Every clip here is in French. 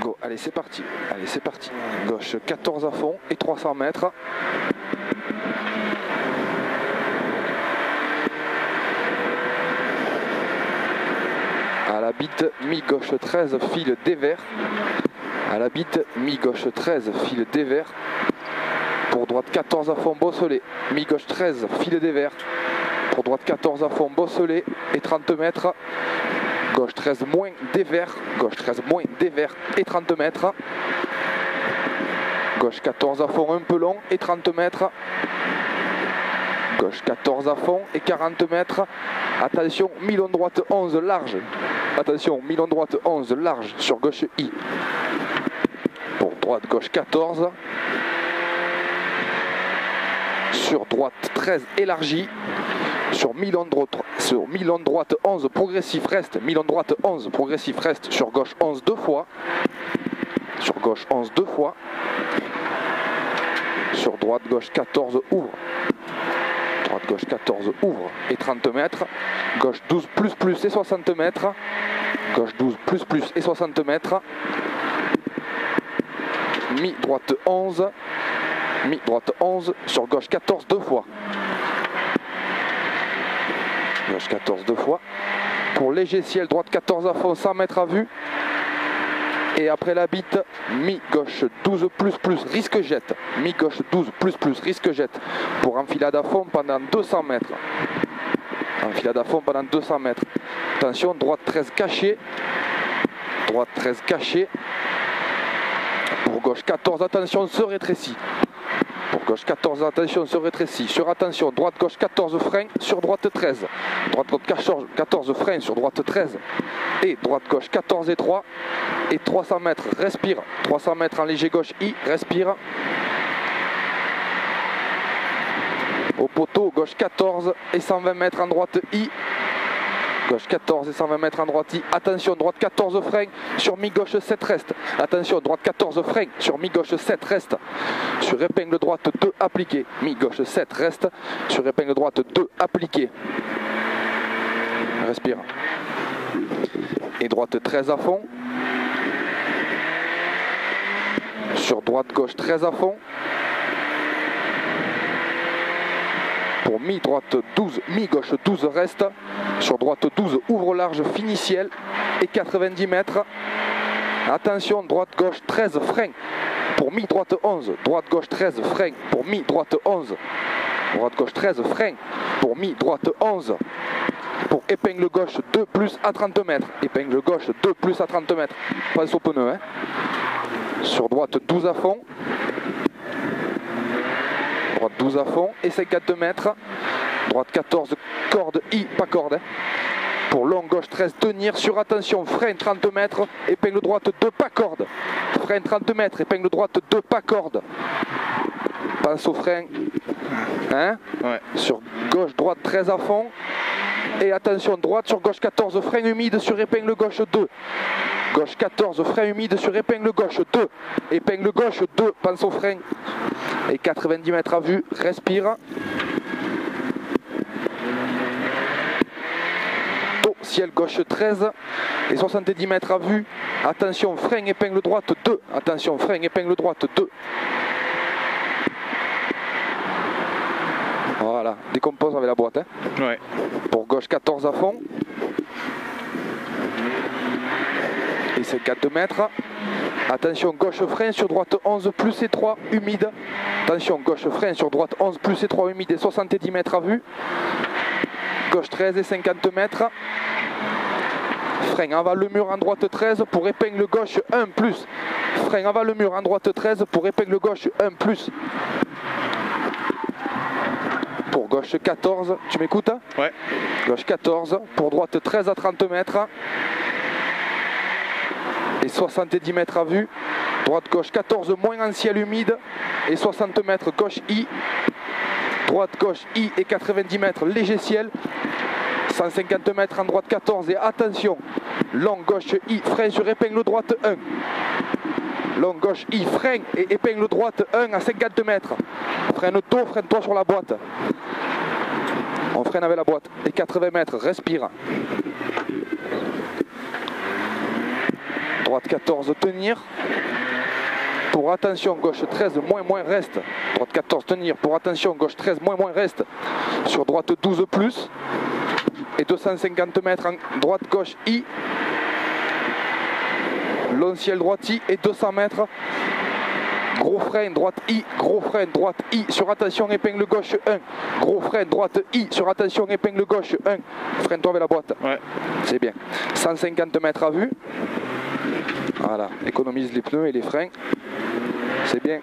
Go, allez c'est parti, gauche 14 à fond et 300 mètres. À la bite, mi-gauche 13, file dévers. À la bite, mi-gauche 13, file dévers. Pour droite 14 à fond, bosselet. Mi-gauche 13, file dévers. Pour droite 14 à fond, bosselet et 30 mètres. Gauche 13 moins dévers. Gauche 13 moins dévers et 30 mètres. Gauche 14 à fond, un peu long et 30 mètres. Gauche 14 à fond et 40 mètres. Attention, mi-long droite 11 large. Attention, mi-long droite 11 large sur gauche I. Pour droite gauche 14. Sur droite 13 élargi. Sur mi-long droite 11 progressif reste. Mi-long droite 11 progressif reste. Sur gauche 11 deux fois. Sur gauche 11 deux fois. Sur droite gauche 14 ouvre. Droite gauche 14 ouvre et 30 mètres. Gauche 12 plus et 60 mètres. Gauche 12 plus et 60 mètres. Mi droite 11. Mi droite 11 sur gauche 14 deux fois. Gauche 14 deux fois. Pour léger ciel, droite 14 à fond, 100 mètres à vue. Et après la bite, mi-gauche 12 plus, risque jette. Mi-gauche 12 plus, risque jette. Pour enfilade à fond pendant 200 mètres. Enfilade à fond pendant 200 mètres. Attention, droite 13 cachée. Droite 13 cachée. Pour gauche 14, attention, se rétrécit. Pour gauche 14, attention, se rétrécit. Sur attention, droite gauche 14 frein sur droite 13. Droite gauche 14 frein sur droite 13. Et droite gauche 14 et 3. Et 300 mètres, respire. 300 mètres en léger gauche I, respire. Au poteau, gauche 14 et 120 mètres en droite I. Gauche 14 et 120 mètres en droite I. Attention, droite 14 frein sur mi-gauche 7 reste. Attention, droite 14 frein sur mi-gauche 7 reste. Sur épingle droite 2 appliqué. Mi-gauche 7 reste. Sur épingle droite 2 appliqué. Respire. Et droite 13 à fond. Sur droite gauche 13 à fond. Pour mi-droite 12, mi-gauche 12 reste. Sur droite 12, ouvre large, fini ciel et 90 mètres. Attention, droite gauche 13, frein. Pour mi-droite 11, droite gauche 13, frein. Pour mi-droite 11, droite gauche 13, frein. Pour mi-droite 11. Pour épingle gauche 2 plus à 30 mètres. Épingle gauche 2 plus à 30 mètres. Passe au pneu. Hein. Sur droite 12 à fond. Droite 12 à fond et 52 mètres. Droite 14, corde I, pas corde. Hein. Pour long gauche 13, tenir sur attention, frein 30 mètres, épingle droite 2, pas corde. Frein 30 mètres, épingle droite 2, pas corde. Pense au frein. Hein ouais. Sur gauche, droite 13 à fond. Et attention, droite sur gauche 14, frein humide sur épingle gauche 2. Gauche 14, frein humide sur épingle gauche 2. Épingle gauche 2, pense au frein. Et 90 mètres à vue, respire. Ciel gauche 13 et 70 mètres à vue. Attention, frein épingle droite 2. Attention, frein épingle droite 2. Voilà, décompose avec la boîte. Hein. Ouais. Pour gauche 14 à fond. Et 52 mètres. Attention, gauche frein sur droite 11 plus et 3 humide. Attention, gauche frein sur droite 11 plus et 3 humide et 70 mètres à vue. Gauche 13 et 50 mètres. Frein avant le mur en droite 13 pour épingle gauche 1 plus. Frein avant le mur en droite 13 pour épingle gauche 1 plus. Pour gauche 14, tu m'écoutes? Ouais. Gauche 14, pour droite 13 à 30 mètres. Et 70 mètres à vue. Droite gauche 14, moins en ciel humide. Et 60 mètres gauche I. Droite gauche I et 90 mètres léger ciel. 150 mètres en droite 14 et attention, long gauche I, frein sur épingle droite 1. Long gauche I, frein et épingle droite 1 à 50 mètres. Freine-toi, freine-toi sur la boîte. On freine avec la boîte. Et 80 mètres, respire. droite 14, tenir. Pour attention, gauche 13, moins, reste. Droite 14, tenir. Pour attention, gauche 13, moins, reste. Sur droite 12 plus. Et 250 mètres en droite, gauche, I. Long ciel, droite, I. Et 200 mètres. Gros frein, droite, I. Gros frein, droite, I. Sur attention, épingle gauche, 1. Gros frein, droite, I. Sur attention, épingle gauche, 1. Freine-toi avec la boîte. Ouais. C'est bien. 150 mètres à vue. Voilà, économise les pneus et les freins. C'est bien.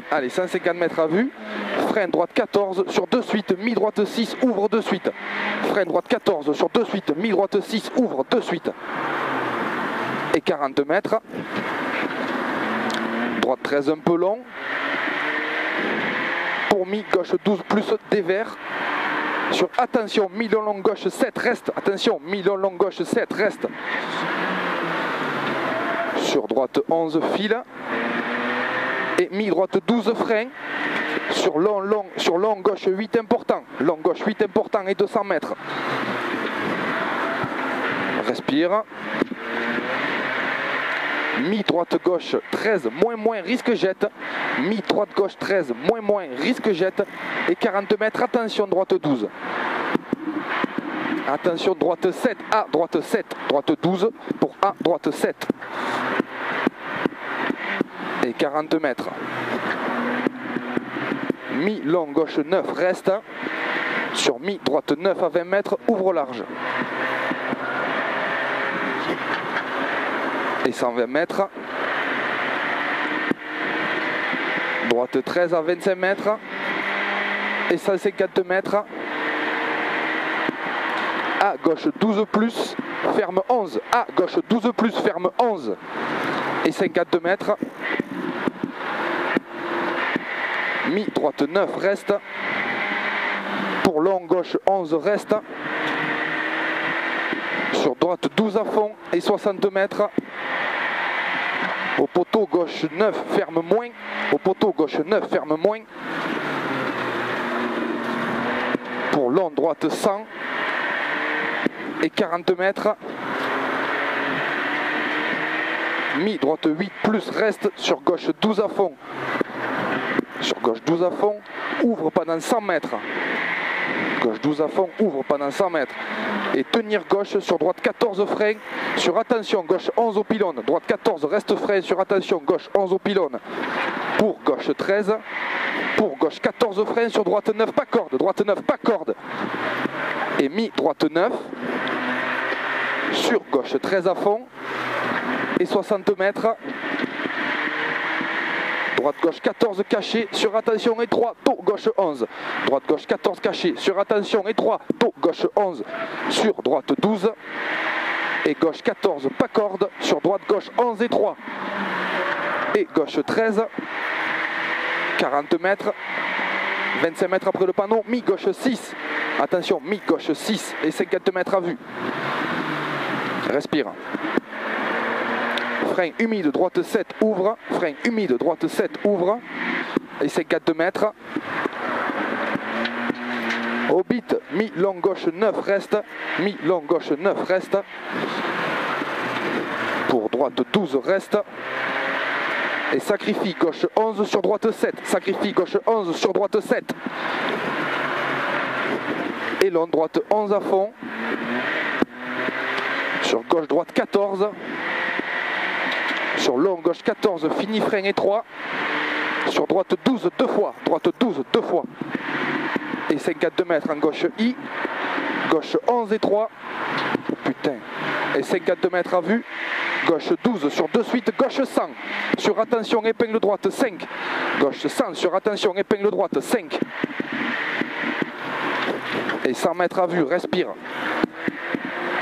Allez, 150 mètres à vue. Frein droite 14 sur 2 suites, mi-droite 6, ouvre 2 suites. Frein droite 14 sur 2 suites, mi-droite 6, ouvre 2 suites. Et 40 mètres. Droite 13 un peu long. Pour mi-gauche 12 plus dévers. Sur attention, mi-long long gauche 7, reste. Attention, mi-long long gauche 7, reste. Sur droite 11, file. Et mi-droite 12, frein. Sur long gauche 8 important. Long gauche 8 important et 200 mètres. Respire. Mi-droite gauche 13, moins, risque jette. Mi-droite gauche 13, moins, risque jette. Et 40 mètres, attention, droite 12. Attention, droite 7, A, droite 7, droite 12 pour A, droite 7. Et 40 mètres. Mi-long gauche 9, reste. Sur mi-droite 9 à 20 mètres, ouvre large. Et 120 mètres. Droite 13 à 25 mètres. Et 150 mètres. À gauche 12 plus, ferme 11. À gauche 12 plus, ferme 11. Et 52 mètres. Mi-droite 9, reste. Pour long gauche 11, reste. Sur droite 12 à fond et 60 mètres. Au poteau gauche 9, ferme moins. Au poteau gauche 9, ferme moins. Pour long droite 100. Et 40 mètres. Mi-droite 8 plus, reste. Sur gauche 12 à fond. Sur gauche 12 à fond, ouvre pendant 100 mètres. Gauche 12 à fond, ouvre pendant 100 mètres. Et tenir gauche sur droite 14 frein. Sur attention, gauche 11 au pylône. Droite 14, reste frein. Sur attention, gauche 11 au pylône. Pour gauche 13. Pour gauche 14 frein. Sur droite 9, pas corde. Droite 9, pas corde. Et mi-droite 9. Sur gauche 13 à fond. Et 60 mètres. Droite-gauche 14 caché, sur attention étroit, taux gauche 11. Droite-gauche 14 caché, sur attention étroit, taux gauche 11. Sur droite 12. Et gauche 14 pas corde, sur droite-gauche 11 étroit. Et gauche 13. 40 mètres. 25 mètres après le panneau, mi-gauche 6. Attention, mi-gauche 6 et 50 mètres à vue. Respire. Frein humide, droite 7, ouvre. Frein humide, droite 7, ouvre. Et 52 mètres. Au bit, mi-long gauche 9, reste. Mi-long gauche 9, reste. Pour droite 12, reste. Et sacrifie gauche 11 sur droite 7. Sacrifie gauche 11 sur droite 7. Et long droite 11 à fond. Sur gauche droite 14. Sur long gauche 14, fini frein étroit. Sur droite 12, 2 fois. Droite 12, 2 fois. Et 52 mètres en gauche I. Gauche 11 étroit. Putain. Et 52 mètres à vue. Gauche 12 sur 2 suites. Gauche 100. Sur attention, épingle droite 5. Gauche 100 sur attention, épingle droite 5. Et 100 mètres à vue, respire.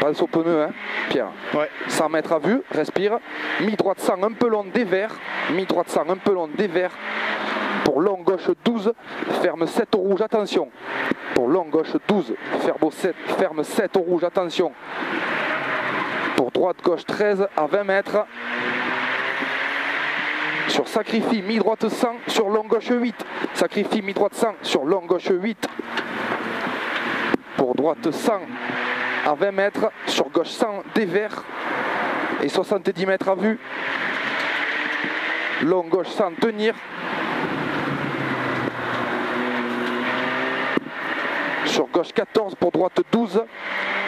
Pense au pneu, hein, Pierre. Ouais. 100 mètres à vue, respire. Mi-droite 100, un peu long, dévers. Mi-droite 100, un peu long, dévers. Pour long gauche 12, ferme 7 au rouge, attention. Pour long gauche 12, ferme 7 au rouge, attention. Pour droite gauche 13 à 20 mètres. Sur sacrifie, mi-droite 100, sur long gauche 8. Sacrifie, mi-droite 100, sur long gauche 8. Pour droite 100 à 20 mètres, sur gauche 100, dévers. et 70 mètres à vue. Long gauche sans tenir. Sur gauche 14 pour droite 12.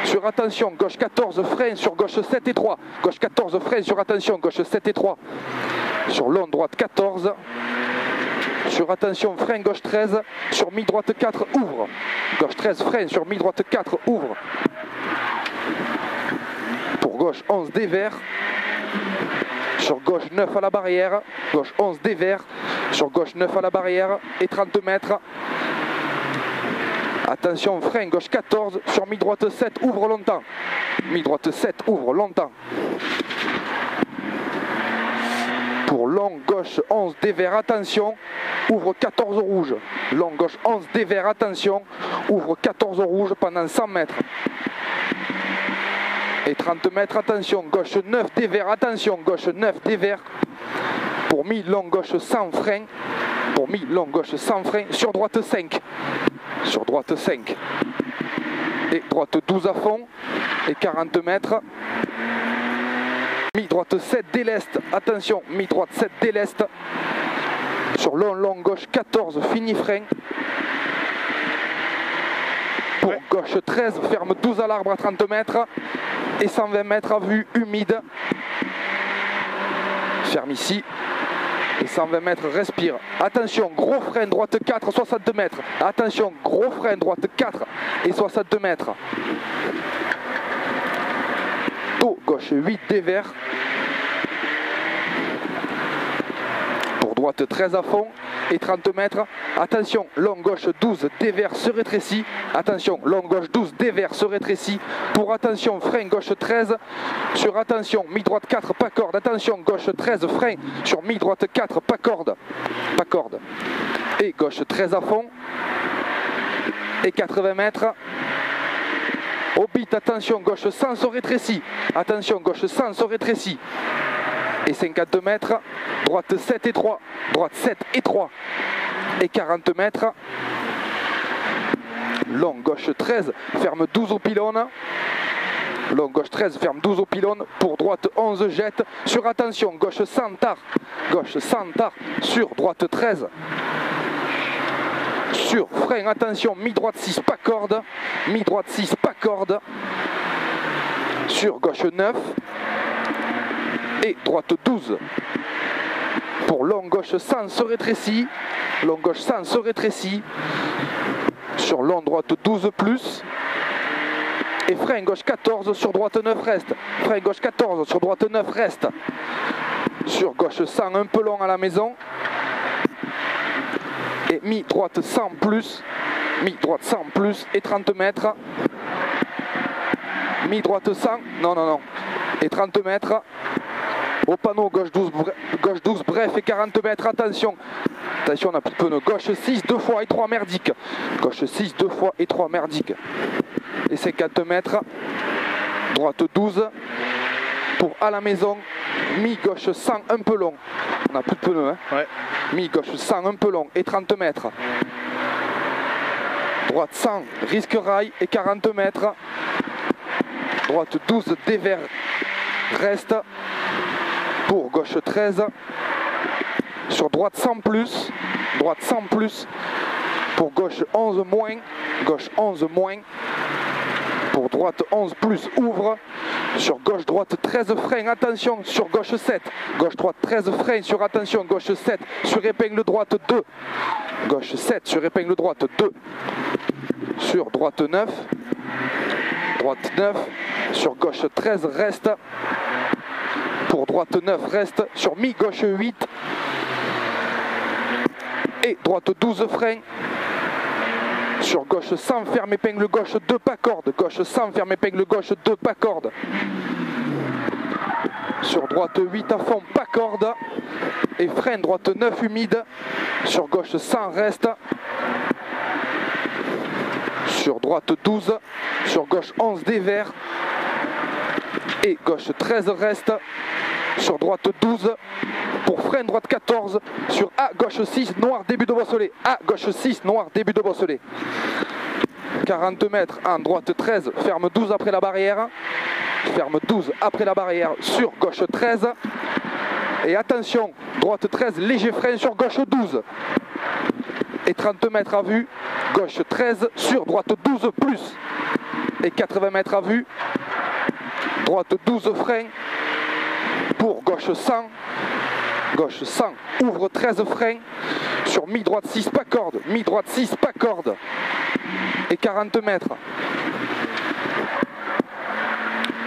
Sur attention, gauche 14, frein sur gauche 7 et 3. Gauche 14, frein sur attention, gauche 7 et 3. Sur long droite 14. Sur attention, frein gauche 13. Sur mi-droite 4, ouvre. Gauche 13, frein sur mi-droite 4, ouvre. Pour gauche 11 dévers. Sur gauche 9 à la barrière. Gauche 11 dévers. Sur gauche 9 à la barrière et 30 mètres. Attention, frein gauche 14, sur mi-droite 7, ouvre longtemps. Mi-droite 7, ouvre longtemps. Pour long gauche 11 dévers, attention, ouvre 14 rouge. Long gauche 11 dévers, attention, ouvre 14 rouge pendant 100 mètres. Et 30 mètres, attention, gauche 9 dévers, attention, gauche 9 dévers. Pour mi-long gauche sans frein. Pour mi-long gauche sans frein, sur droite 5. Sur droite 5 et droite 12 à fond et 40 mètres. Mi-droite 7 déleste, attention, mi-droite 7 déleste. Sur long gauche 14, fini frein. Pour gauche 13, ferme 12 à l'arbre à 30 mètres et 120 mètres à vue humide. Ferme ici. Et 120 mètres, respire. Attention, gros frein, droite 4, 62 mètres. Attention, gros frein, droite 4 et 62 mètres. Dos, gauche 8 dévers. Pour droite 13 à fond et 30 mètres. Attention, long gauche 12 dévers se rétrécit. Attention, long gauche 12 dévers se rétrécit. Pour attention, frein gauche 13. Sur attention, mi-droite 4, pas corde. Attention, gauche 13, frein. Sur mi-droite 4, pas corde. Pas corde. Et gauche 13 à fond. Et 80 mètres. Au bit, attention, gauche 100 se rétrécit. Attention, gauche 100 se rétrécit. Et 50 mètres, droite 7 et 3, droite 7 et 3, et 40 mètres, long gauche 13, ferme 12 au pylône, long gauche 13, ferme 12 au pylône, pour droite 11 jette, sur attention, gauche 100 tard, sur droite 13, sur frein, attention, mi-droite 6, pas corde, mi-droite 6, pas corde, sur gauche 9, et droite 12. Pour long gauche 100 se rétrécit. Long gauche 100 se rétrécit. Sur long droite 12 plus. Et frein gauche 14 sur droite 9 reste. Frein gauche 14 sur droite 9 reste. Sur gauche 100 un peu long à la maison. Et mi-droite 100 plus. Mi-droite 100 plus et 30 mètres. Mi-droite 100. Non. Et 30 mètres. Au panneau, gauche 12, bref, et 40 mètres, attention, on a plus de pneus, gauche 6, 2 fois et 3 merdiques, gauche 6, 2 fois et 3 merdiques, et 50 mètres, droite 12, pour à la maison, mi-gauche 100, un peu long, on a plus de pneus, hein. Ouais. Mi-gauche 100, un peu long, et 30 mètres, droite 100, risque rail, et 40 mètres, droite 12, dévers, reste, pour gauche 13, sur droite 100 plus, pour gauche 11 moins, pour droite 11 plus, ouvre, sur gauche droite 13 frein, attention, sur gauche 7, gauche droite 13 frein, sur attention, gauche 7, sur épingle droite 2, gauche 7, sur épingle droite 2, sur droite 9, sur gauche 13 reste, pour droite 9 reste, sur mi-gauche 8 et droite 12 frein, sur gauche 100 ferme épingle gauche 2 pas corde, gauche 100 ferme épingle gauche 2 pas corde, sur droite 8 à fond pas corde et frein droite 9 humide, sur gauche 100 reste, sur droite 12, sur gauche 11 dévers et gauche 13 reste, sur droite 12, pour frein droite 14, sur A gauche 6, noir début de bosselet, A gauche 6, noir début de bosselet. 40 mètres en droite 13, ferme 12 après la barrière, ferme 12 après la barrière sur gauche 13. Et attention, droite 13, léger frein sur gauche 12. Et 30 mètres à vue, gauche 13 sur droite 12 plus. Et 80 mètres à vue, droite 12 frein pour gauche 100. Gauche 100, ouvre 13 frein sur mi-droite 6, pas corde. Mi-droite 6, pas corde. Et 40 mètres.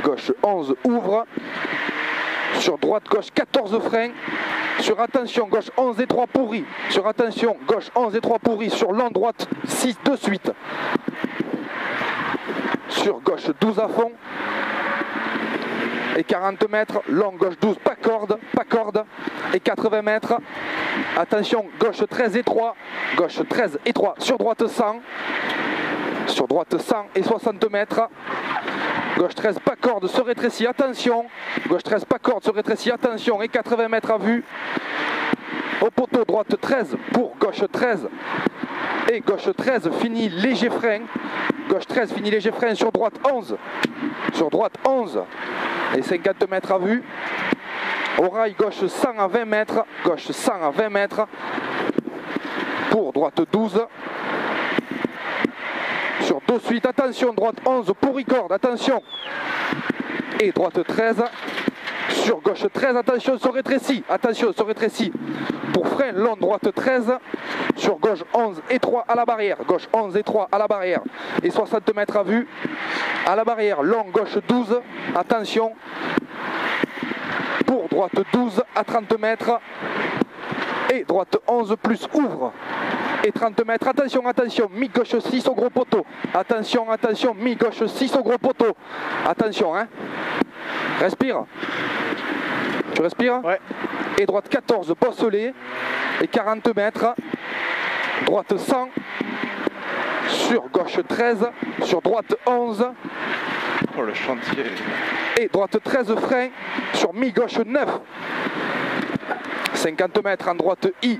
Gauche 11, ouvre. Sur droite, gauche 14 freins. Sur attention, gauche 11 et 3 pourri. Sur attention, gauche 11 et 3 pourri. Sur long, droite 6 de suite. Sur gauche 12 à fond. Et 40 mètres, long, gauche 12, pas corde. Et 80 mètres. Attention, gauche 13 et 3. Gauche 13 et 3. Sur droite 100. Sur droite 100 et 60 mètres. Gauche 13, pas corde, se rétrécit, attention. Gauche 13, pas corde, se rétrécit, attention. Et 80 mètres à vue. Au poteau, droite 13 pour gauche 13. Et gauche 13 finit léger frein. Gauche 13 finit léger frein sur droite 11. Sur droite 11. Et 50 mètres à vue. Au rail, gauche 100 à 20 mètres. Gauche 100 à 20 mètres. Pour droite 12. Sur de suite, attention, droite 11 pour record, attention. Et droite 13. Sur gauche 13, attention, se rétrécit. Attention, se rétrécit. Pour frein, long, droite 13. Sur gauche 11 et 3 à la barrière. Gauche 11 et 3 à la barrière. Et 60 mètres à vue. À la barrière, long, gauche 12. Attention. Pour droite 12 à 30 mètres. Et droite 11 plus ouvre. Et 30 mètres, attention, attention, mi-gauche 6 au gros poteau. Attention, attention, mi-gauche 6 au gros poteau. Attention, hein. Respire. Tu respires? Ouais. Et droite 14, bosselet. Et 40 mètres. Droite 100. Sur gauche 13. Sur droite 11. Oh, le chantier. Et droite 13, frein. Sur mi-gauche 9. 50 mètres en droite I.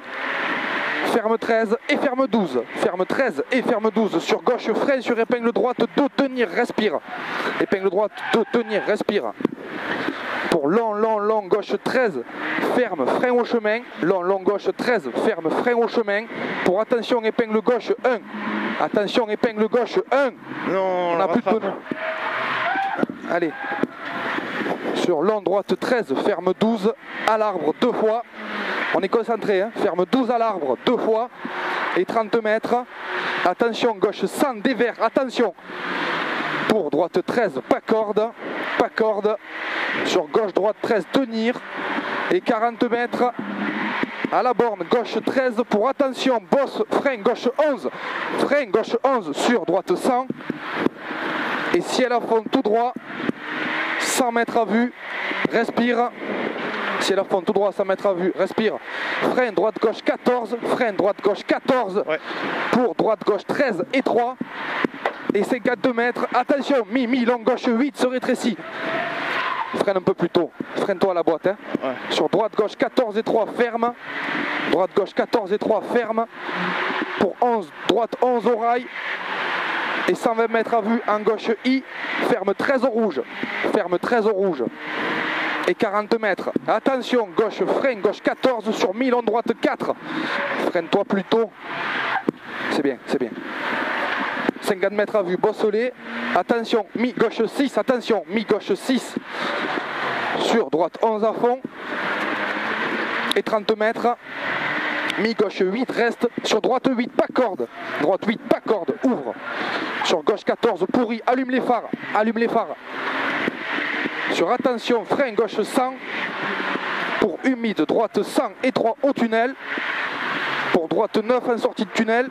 Ferme 13 et ferme 12. Ferme 13 et ferme 12. Sur gauche, frein sur épingle droite de tenir, respire. Épingle droite de tenir, respire. Pour long, long, long, gauche 13, ferme, frein au chemin. Long, long, gauche 13, ferme, frein au chemin. Pour attention, épingle gauche 1. Attention, épingle gauche 1. Non, on n'a plus de tonneau. Allez. Sur long, droite 13, ferme 12. À l'arbre 2 fois. On est concentré, hein. Ferme 12 à l'arbre 2 fois. Et 30 mètres. Attention, gauche 100 dévers, attention. Pour droite 13, pas corde. Pas corde. Sur gauche, droite 13, tenir. Et 40 mètres. À la borne, gauche 13 pour attention, bosse, frein, gauche 11. Frein, gauche 11 sur droite 100. Et ciel à fond tout droit. 100 mètres à vue. Respire. Ciel à fond tout droit, 100 mètres à vue, respire. Frein droite gauche 14, frein droite gauche 14. Ouais. Pour droite gauche 13 et 3. Et 52 mètres, attention, mi, long gauche 8, se rétrécit. Freine un peu plus tôt, freine-toi à la boîte. Hein. Ouais. Sur droite gauche 14 et 3, ferme. Droite gauche 14 et 3, ferme. Pour 11, droite 11 au rail. Et 120 mètres à vue en gauche I, ferme 13 au rouge. Ferme 13 au rouge. Et 40 mètres. Attention, gauche, frein, gauche 14 sur mi-long, droite 4. Freine-toi plus tôt. C'est bien, c'est bien. 50 mètres à vue, bosselet. Attention, mi-gauche 6, attention, mi-gauche 6. Sur droite 11 à fond. Et 30 mètres. Mi-gauche 8, reste. Sur droite 8, pas corde. Droite 8, pas corde, ouvre. Sur gauche 14, pourri, allume les phares. Allume les phares. Sur attention, frein gauche 100. Pour humide, droite 100 et 3 au tunnel. Pour droite 9 en sortie de tunnel.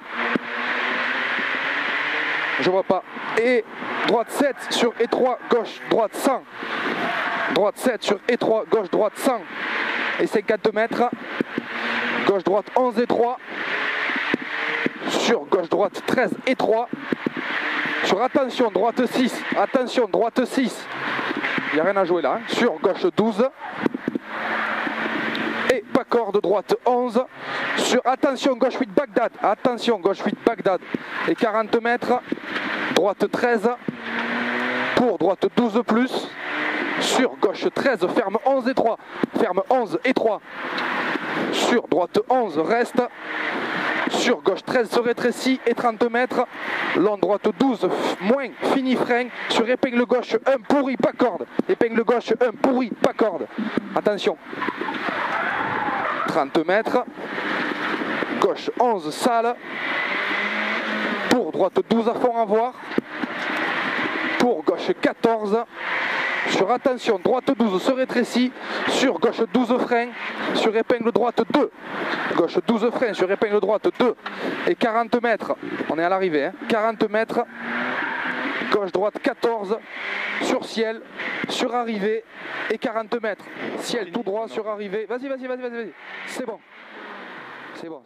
Je vois pas. Et droite 7 sur étroit, gauche, droite 100. Droite 7 sur étroit, gauche, droite 100. Et 50 mètres. Gauche, droite 11 et 3. Sur gauche, droite 13 et 3. Sur attention, droite 6. Attention, droite 6. Il n'y a rien à jouer là. Hein. Sur gauche 12. Et pas corde, droite 11. Sur attention, gauche 8 Bagdad. Attention, gauche 8 Bagdad. Et 40 mètres. Droite 13. Pour droite 12 plus. sur gauche 13, ferme 11 et 3, ferme 11 et 3, sur droite 11, reste, sur gauche 13 se rétrécit et 30 mètres, long droite 12, moins, fini frein, sur épingle gauche 1, pourri, pas corde, épingle gauche 1, pourri, pas corde, attention, 30 mètres, gauche 11, sale, pour droite 12 à fond à voir, pour gauche 14, sur attention, droite 12 se rétrécit, sur gauche 12 frein, sur épingle droite 2, gauche 12 frein, sur épingle droite 2, et 40 mètres, on est à l'arrivée, hein, 40 mètres, gauche droite 14, sur ciel, sur arrivée, et 40 mètres, ciel tout droit sur arrivée, vas-y, c'est bon, c'est bon.